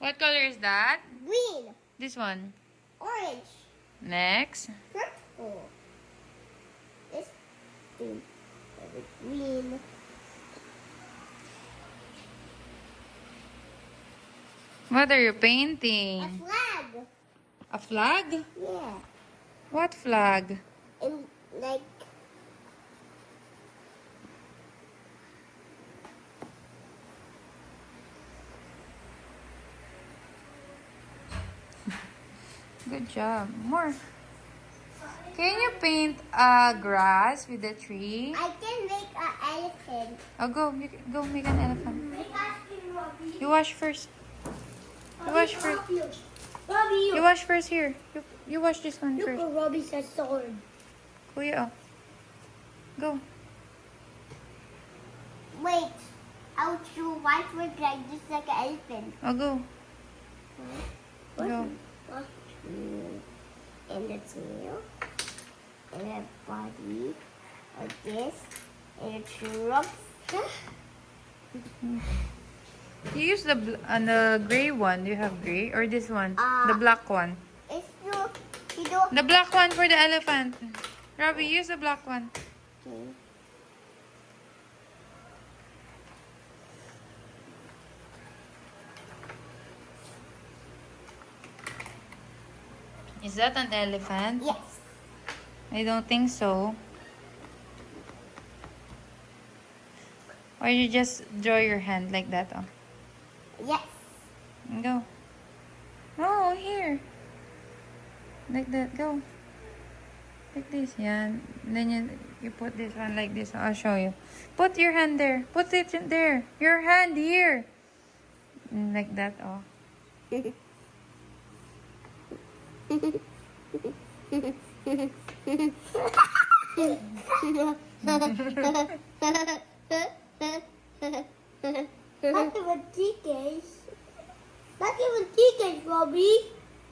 What color is that? Green. This one. Orange. Next. Purple. This thing. Green. What are you A painting? flag. A flag? Yeah. What flag? And like Good job. More. Can you paint a grass with a tree? I can make an elephant. Oh, go. Go make an elephant. You wash first. You wash first. Robbie, You wash first here. You wash this one look first. at Robbie's sword. Kuya, oh. Go. Wait, I'll do white work like this like an elephant. Oh, go. Go. And the tail, and the body, like this, and the trunk. You use the gray one. Do you have gray? Or this one? The black one. It's you don't. The black one for the elephant. Robbie, use the black one. Okay. Is that an elephant? Yes. I don't think so. Or you just draw your hand like that, oh. Yes. Go. Oh, here. Like that. Go. Like this. Yeah. And then you put this one like this. I'll show you. Put your hand there. Put it in there. Your hand here. Like that. Oh. Not even tickets. Not even tickets, Robbie.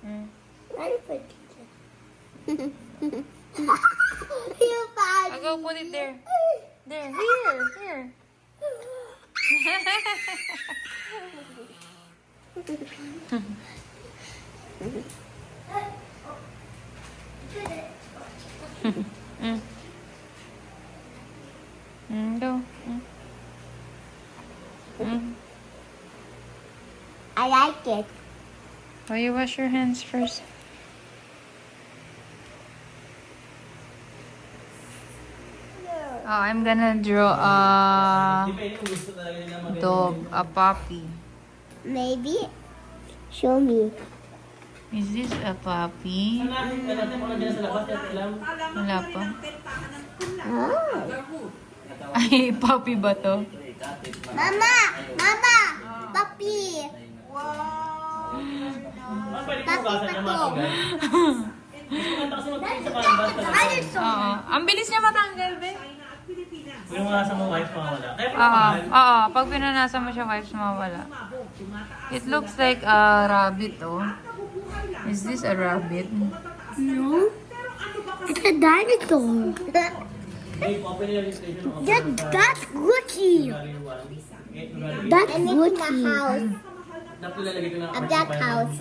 Not even tickets. You bad. I'll go put it there. There. Here. Go. I like it. Oh, you wash your hands first. Oh, I'm gonna draw a dog, a puppy. Maybe. Show me. Is this a puppy? Wala pa. Oh. Ay, puppy ba to? Mama! Mama! Papi! Papi pa to. Oo. Ang bilis niya matanggal, be. Yung mga sa mga wife mawala. Oo. Pag pinanasan mo siya, wipes mawala. It looks like a rabbit, oh. Is this a rabbit? No. It's a dinosaur. That's Gucci. That's Gucci. A black house.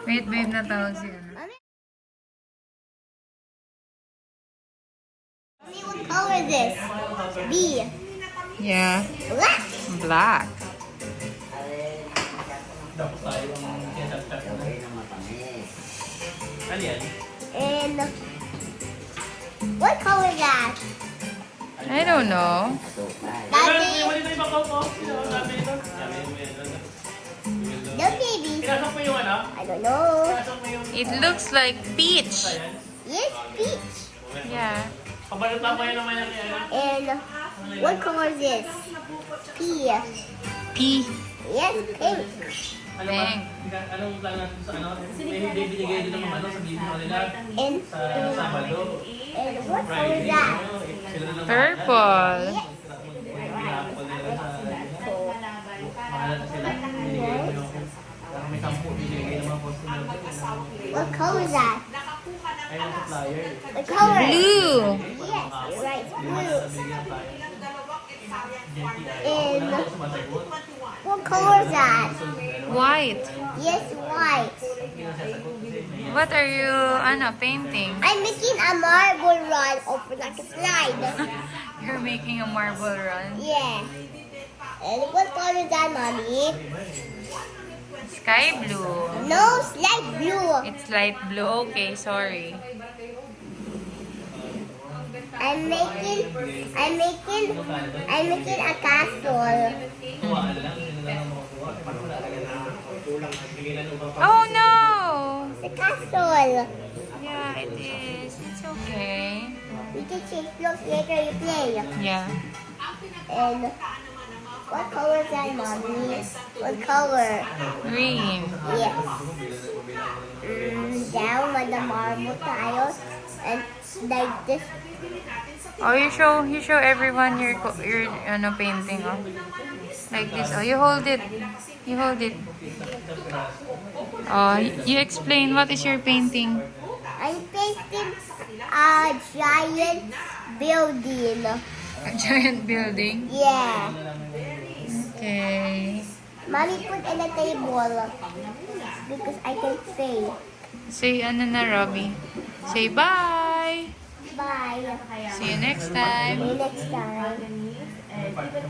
Wait, babe, natawag siya. What color is this? B. Yeah. Black. Black. Ano yan? And what color is that? I don't know. Daddy. Yung ibang ko. No baby. Pinasok mo yung ano? I don't know. Pinasok mo yung... It looks like peach. Yes, peach. Yeah. Pabalot lang mo yun naman yung ano? And what color is this? P. P. Yes, pink. Ano ba? Anong plan natin sa ano? May binigay din naman ano sa video nila And sa Sabado. and what color is that? Sila na naman. Purple. Pinapal nila sa... Mahalan na sila. Binigay mo yung... Parang may 10 binigay naman po sila. What color is that? Ayun sa flyer. What color? Blue. Yes, you're right. Blue. Binigay ng flyer. And Sumasagot. what color is that? White. Yes, white. What are you, painting? I'm making a marble run over like a slide. You're making a marble run. Yeah. And what color is that, mommy? Sky blue. No, it's light blue. It's light blue. Okay, sorry. I'm making a castle. Oh no! The castle. Yeah, it is. It's okay. We can change clothes later you play. Yeah. And what color is that, mommy? What color? Green. Yes. Down with the marble tiles and like this. Oh, you show everyone your painting, oh. Like this. Oh, you hold it. You hold it. Oh, you explain what is your painting. I'm painting a giant building. A giant building. Yeah. Okay. Mommy put in a table because I can stay. Say na, Robbie. Say bye. Bye. See you next time. See you next time.